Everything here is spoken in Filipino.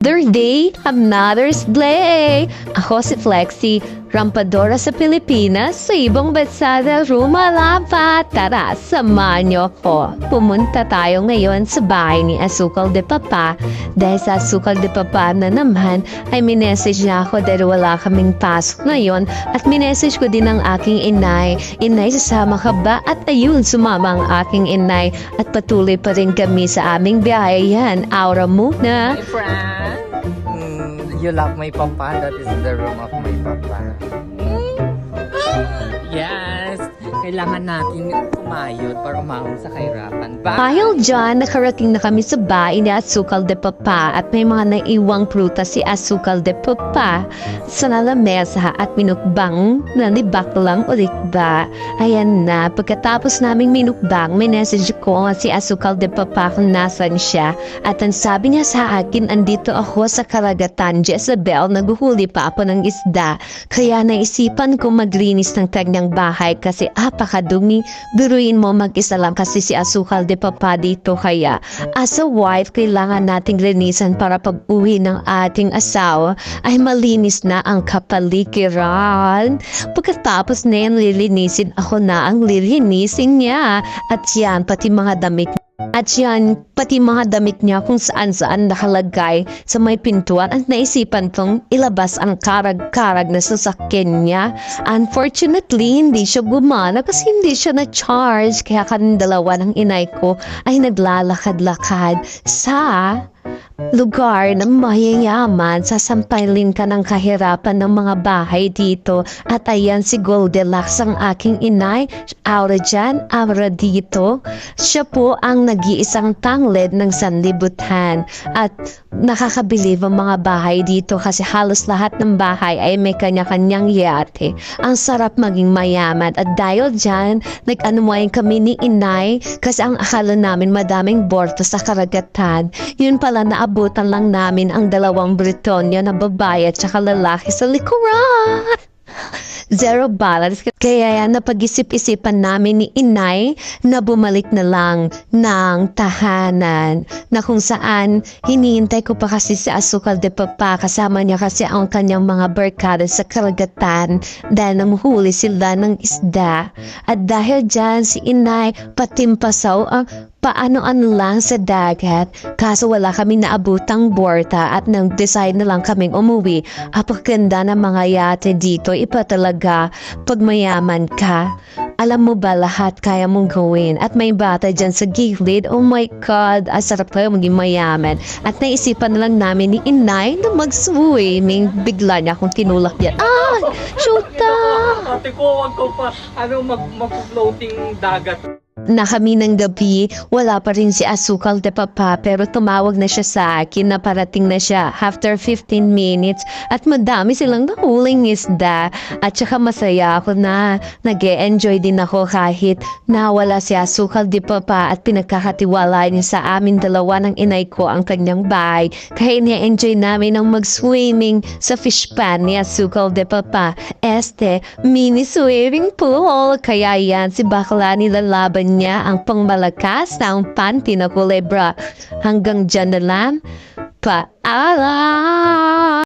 Another day, another's play. Ako si Flexi, rampadora sa Pilipinas, sa ibang bansa na rumalapa. Tara, samahan niyo ako. Pumunta tayo ngayon sa bahay ni Asukal de Papa. Dahil sa Asukal de Papa na naman, ay minessage niya ako dahil wala kaming pasok ngayon. At minessage ko din ang aking inay. Inay, sasama ka ba? At ayun, sumama ang aking inay. At patuloy pa rin kami sa aming biyahe. Yan, aura muna. My friend, you love my papa. That is the room of my papa. Yes, kailangan natin kumayod para umahon sa kahirapan. Dahil dyan, nakarating na kami sa bahay ni Asukal de Papa at may mga naiwang prutas si Asukal de Papa sa lamesa at minukbang na nibaklang ulit ba. Ayan na, pagkatapos naming minukbang, may message ko nga si Asukal de Papa kung nasan siya at ang sabi niya sa akin, andito ako sa karagatan, Jezebel, naguhuli pa ako ng isda. Kaya naisipan ko maglinis ng kanyang bahay kasi apakadumi. Biruin mo mag-isa lang kasi si Asukal de Papa dito, kaya as a wife, kailangan nating linisan para pag-uwi ng ating asawa ay malinis na ang kapaligiran. Pagkatapos na yan, lilinisin ako na ang lilinisin niya. At yan, pati mga damit niya kung saan-saan nakalagay sa may pintuan at naisipan kong ilabas ang karag-karag na sasakyan niya. Unfortunately, hindi siya gumana kasi hindi siya na-charge. Kaya kaming dalawa ng inay ko ay naglalakad-lakad sa lugar ng mayayaman. Sasampalin ka ng kahirapan ng mga bahay dito. At ayan si Goldilocks, ang aking inay. Aura dyan, aura dito. Siya po ang nag-iisang tangled ng sanlibutan. At nakakabilib ang mga bahay dito kasi halos lahat ng bahay ay may kanya-kanyang yate. Ang sarap maging mayaman. At dahil dyan, nag-anumayin kami ni inay kasi ang akala namin madaming borto sa karagatan. Yun pala, naabutan lang namin ang dalawang Britonya na babae at saka lalaki sa likuran. Zero balance. Kaya yan, napag-isip-isipan namin ni inay na bumalik na lang ng tahanan na kung saan hinihintay ko pa kasi si Asukal de Papa. Kasama niya kasi ang kanyang mga barkada sa karagatan dahil namuhuli sila ng isda. At dahil dyan si inay patimpasaw ang paano-ano lang sa dagat. Kaso wala kami naabutang borta at nag-decide na lang kaming umuwi. Apakaganda ng mga yate dito. Iba talaga pag mayaman ka. Alam mo ba, lahat kaya mong gawin. At may bata dyan sa gilid. Oh my God, asarap kayo maging mayaman. At naisipan na lang namin ni inay na mag-swimming. Bigla niya akong tinulak yan. Ah! Shoota! Ate ko, wag ko pa, mag-floating dagat. Na kami ng gabi, wala pa rin si Asukal de Papa pero tumawag na siya sa akin na parating na siya after 15 minutes at madami silang nahuling isda at saka masaya ako na nag-e-enjoy din ako kahit nawala si Asukal de Papa at pinagkakatiwala niya sa amin dalawa ng inay ko ang kanyang bahay kaya niya-enjoy namin ang mag-swimming sa fish pan ni Asukal de Papa. Mini swimming pool, kaya yan si bakla nilalaban niya ang pangmalakas na ang panty na kulebra. Hanggang dyan na lang. Paalam!